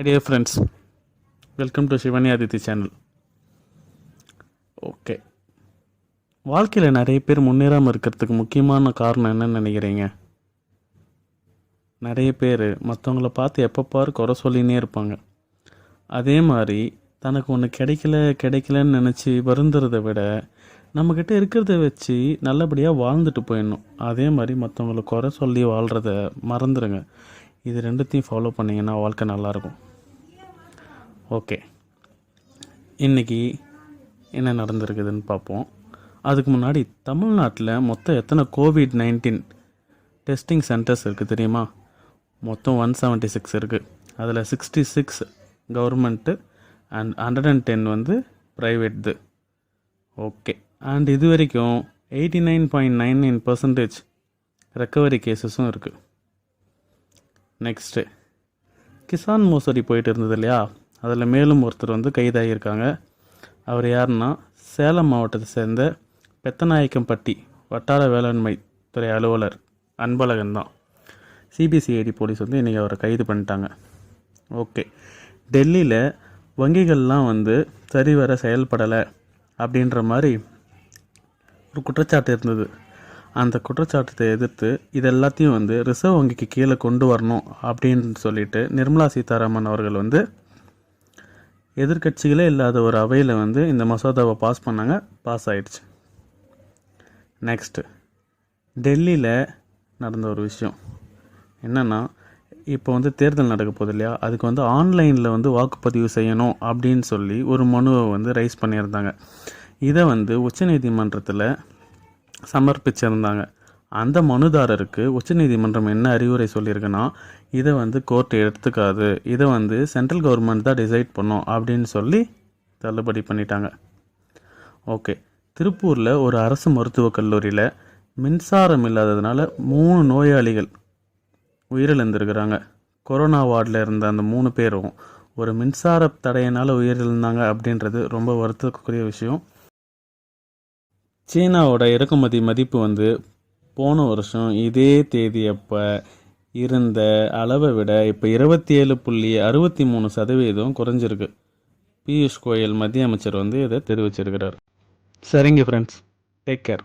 Hi dear friends, welcome to Shivani Aditi channel. Okay, வாழ்க்கையில் நிறைய பேர் முன்னேறாமல் இருக்கிறதுக்கு முக்கியமான காரணம் என்னன்னு நினைக்கிறீங்க? நிறைய பேர் மற்றவங்கள பார்த்து எப்போ பாரு குறை சொல்லினே இருப்பாங்க. அதே மாதிரி தனக்கு ஒன்று கிடைக்கலன்னு நினச்சி வருந்துறதை விட நம்மக்கிட்ட இருக்கிறத வச்சு நல்லபடியாக வாழ்ந்துட்டு போயிடணும். அதே மாதிரி மற்றவங்கள குறை சொல்லி வாழ்கிறத மறந்துடுங்க. இது ரெண்டுத்தையும் ஃபாலோ பண்ணிங்கன்னா வாழ்க்கை நல்லாயிருக்கும். ஓகே, இன்றைக்கி என்ன நடந்திருக்குதுன்னு பார்ப்போம். அதுக்கு முன்னாடி தமிழ்நாட்டில் மொத்தம் எத்தனை COVID-19 டெஸ்டிங் சென்டர்ஸ் இருக்குது தெரியுமா? மொத்தம் 176 இருக்குது. அதில் 66 கவர்மெண்ட்டு அண்ட் 110 வந்து ப்ரைவேட்து. ஓகே, அண்ட் இது வரைக்கும் 89.99% ரெக்கவரி கேஸஸும் இருக்குது. நெக்ஸ்ட்டு, கிசான் மோசடி போயிட்டு இருந்தது இல்லையா? அதில் மேலும் ஒருத்தர் வந்து கைதாகியிருக்காங்க. அவர் யாருன்னா, சேலம் மாவட்டத்தை சேர்ந்த பெத்தநாயக்கம்பட்டி வட்டார வேளாண்மை துறை அலுவலர் அன்பழகன் தான். சிபிசிஐடி போலீஸ் வந்து இன்றைக்கி அவரை கைது பண்ணிட்டாங்க. ஓகே, டெல்லியில் வங்கிகள்லாம் வந்து சரிவர செயல்படலை அப்படின்ற மாதிரி ஒரு குற்றச்சாட்டு இருந்தது. அந்த குற்றச்சாட்டத்தை எதிர்த்து இது எல்லாத்தையும் வந்து ரிசர்வ் வங்கிக்கு கீழே கொண்டு வரணும் அப்படின்னு சொல்லிட்டு நிர்மலா சீதாராமன் அவர்கள் வந்து எதிர்கட்சிகளே இல்லாத ஒரு அவையில் வந்து இந்த மசோதாவை பாஸ் பண்ணாங்க. பாஸ் ஆயிடுச்சு. நெக்ஸ்ட்டு, டெல்லியில் நடந்த ஒரு விஷயம் என்னென்னா, இப்போ வந்து தேர்தல் நடக்க போகுது இல்லையா? அதுக்கு வந்து ஆன்லைனில் வந்து வாக்குப்பதிவு செய்யணும் அப்படின்னு சொல்லி ஒரு மனுவை வந்து ரைஸ் பண்ணியிருந்தாங்க. இதை வந்து உச்சநீதிமன்றத்தில் சமர்ப்பிச்சிருந்தாங்க. அந்த மனுதாரருக்கு உச்சநீதிமன்றம் என்ன அறிவுரை சொல்லியிருக்குன்னா, இதை வந்து கோர்ட் எடுத்துக்காது, இதை வந்து சென்ட்ரல் கவர்மெண்ட் தான் டிசைட் பண்ணும் அப்படின்னு சொல்லி தள்ளுபடி பண்ணிட்டாங்க. ஓகே, திருப்பூரில் ஒரு அரசு மருத்துவக் கல்லூரியில் மின்சாரம் இல்லாததுனால 3 நோயாளிகள் உயிரிழந்திருக்கிறாங்க. கொரோனா வார்டில் இருந்த அந்த 3 பேரும் ஒரு மின்சார தடையினால் உயிரிழந்தாங்க அப்படின்றது ரொம்ப வருத்தக்குரிய விஷயம். சீனாவோட இறக்குமதி மதிப்பு வந்து போன வருஷம் இதே தேதி அப்போ இருந்த அளவை விட இப்போ 27.63% குறைஞ்சிருக்கு. பியூஷ் கோயல் மத்திய அமைச்சர் வந்து இதை தெரிவிச்சிருக்கிறார். சரிங்க ஃப்ரெண்ட்ஸ், டேக் கேர்.